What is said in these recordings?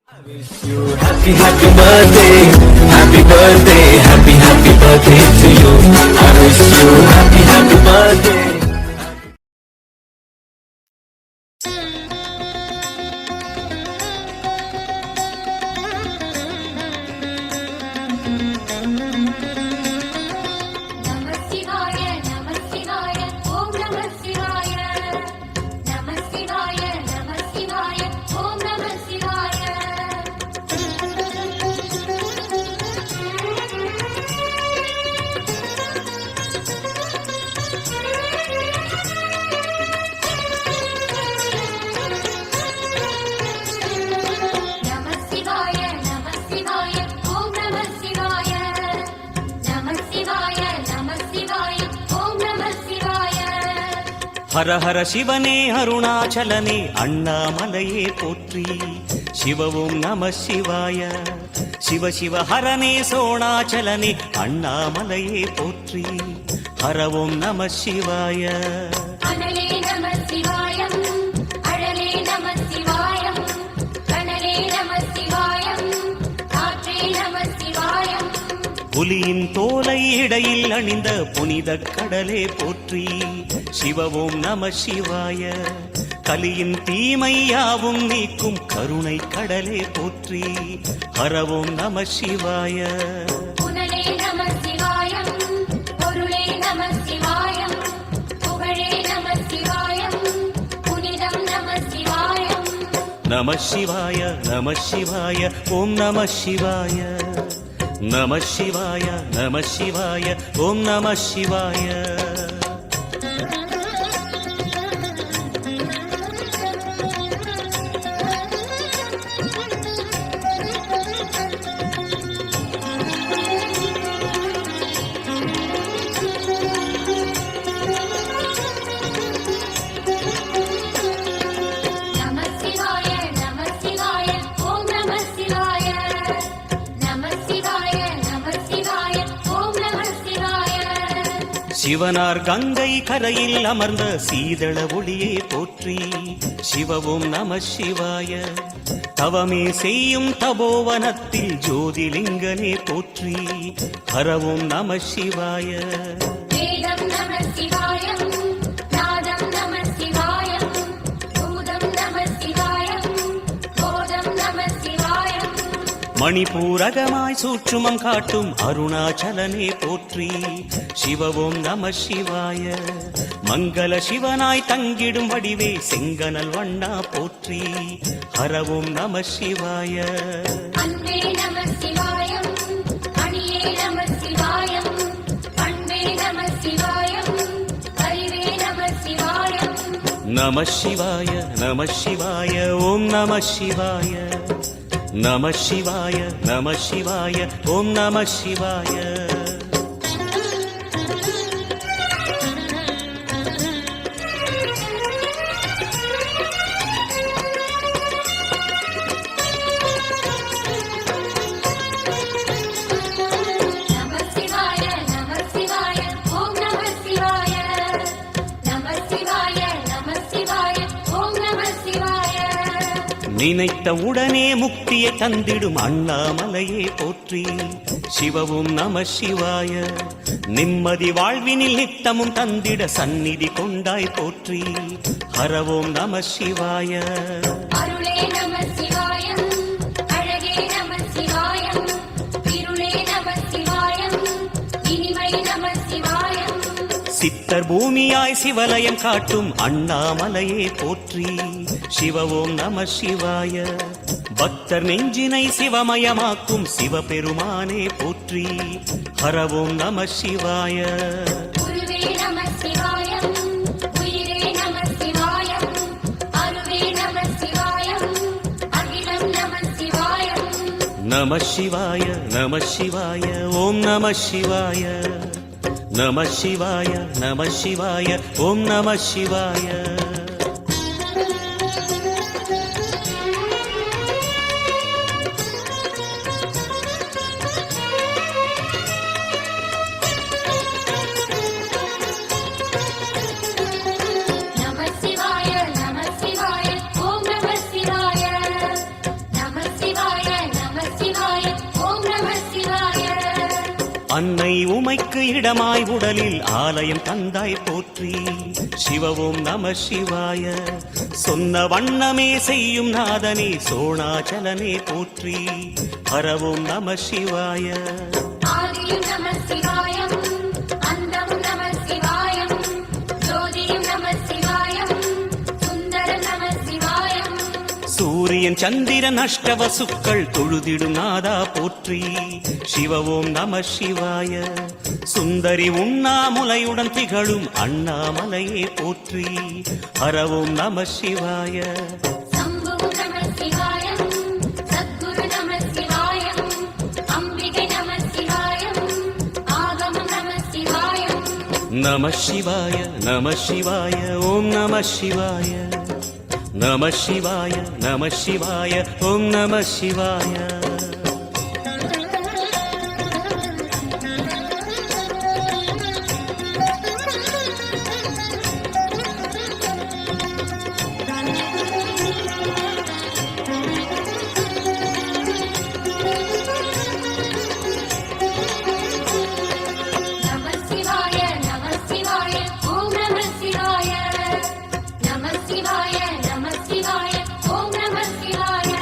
Happy, happy birthday, happy birthday, happy, happy birthday to you. I wish you happy, happy birthday. Hara Hara சிவனே அருணாச்சலனே அண்ணாமலையே போற்றி சிவவும் நம சிவாய சிவ சிவ ஹரனே சோணாச்சலனே அண்ணாமலையே போற்றி ஹரவும் நம சிவாய புலியின் தோலை இடையில் அணிந்த புனித கடலே போற்றி சிவவும் நம சிவாய கலியின் தீமையாவும் நீக்கும் கருணை கடலே போற்றி ஹரவும் நம சிவாய நம சிவாய நம சிவாய ஓம் நம சிவாய நம சிவாய நம சிவாய ஓம் நம சிவாய சிவனார் கங்கை கரையில் அமர்ந்த சீதள ஒளியே போற்றி சிவவும் நம சிவாய தவமே செய்யும் தபோவனத்தில் ஜோதிலிங்கனே போற்றி ஹரவும் நம சிவாய மணிபூரகமாய் சூற்றுமம் காட்டும் அருணாச்சலனே போற்றி சிவவும் நம சிவாய மங்கள சிவனாய் தங்கிடும் வடிவே செங்கனல் வண்ணா போற்றி ஹரவும் நம சிவாய நம சிவாய நம சிவாய ஓம் நம சிவாய நம சிவாய நம சிவாய ஓம் நம சிவாய நினைத்த உடனே முக்தியை தந்திடும் அண்ணாமலையே போற்றி சிவவும் நம சிவாய நிம்மதி வாழ்வினில் நித்தமும் தந்திட சந்நிதி கொண்டாய் போற்றி ஹரவோம் நம சிவாய சித்தர் பூமியாய் சிவலயம் காட்டும் அண்ணாமலையே போற்றி சிவவோம் நம சிவாய பக்தர் நெஞ்சினை சிவமயமாக்கும் சிவபெருமானே போற்றி ஹரவோம் நம சிவாய நம சிவாய நம சிவாய ஓம் நம சிவாய நம சிவாய நம சிவாய ஓம் நம சிவாய அன்னை உமைக்கு இடமாய் உடலில் ஆலயம் தந்தாய் போற்றி. சிவவும் நம சிவாய. சொன்ன வண்ணமே செய்யும் நாதனே சோணாச்சலனே போற்றி. ஹரவும் நம சிவாய. ஆதியும் நம சிவாயம், அந்தமும் நம சிவாயம், ஜோதியும் நம சிவாயம், சுந்தரம் நம சிவாயம். சூரியன் சந்திரன் அஷ்டவசுக்கள் தொழுதிடும் நாதா போற்றி. சிவவோம் நம சிவாய. சுந்தரி உண்ணாமுலையுடன் திகழும் அண்ணாமலையே போற்றி. ஹரவோம் நம சிவாய. சம்புவும் நம சிவாயம், சத்குரு நம சிவாயம், அம்பிகை நம சிவாயம், ஆகமம் நம சிவாயம். நம சிவாய நம சிவாய ஓம் நம சிவாய. நம சிவாய நம சிவாய ஓம் நம சிவாய. நம சிவாய, நம சிவாய, ஓம் நம சிவாய. நம சிவாய, நம சிவாய, ஓம் நம சிவாய.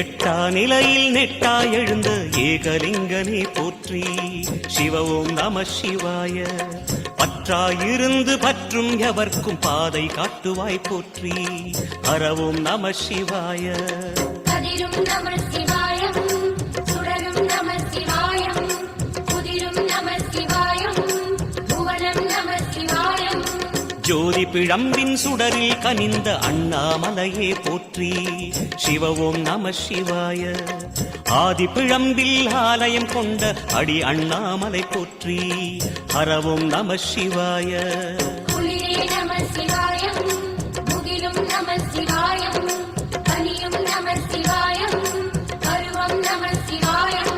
எட்டா நிலையில் நெட்டா எழுந்த ஏகலிங்கனே போற்றி. சிவவோம் நம சிவாய. பற்றாயிருந்து பற்றும் எவர்க்கும் பாதை காட்டுவாய் போற்றி. ஹரவோம் நம சிவாய. கதிரும் நம சிவாயம், சுடரும் நம சிவாயம், புதிரும் நம சிவாயம், புவனம் நம சிவாயம். ஜோதி பிழம்பின் சுடரில் கனிந்த அண்ணாமலையே போற்றி. சிவவோம் நம சிவாய. ஆதி பிழம்பில் ஆலயம் கொண்ட அடி அண்ணாமலை போற்றி. ஹரவோம் நம சிவாய. குளிரே நம சிவாயம், முகிலும் நம சிவாயம், பனியும் நம சிவாயம், பருவம் நம சிவாயம்.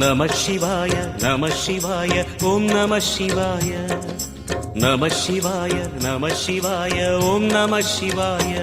நம சிவாய நம சிவாய ஓம் நம சிவாய. நம சிவாய நம சிவாய ஓம் நம சிவாய.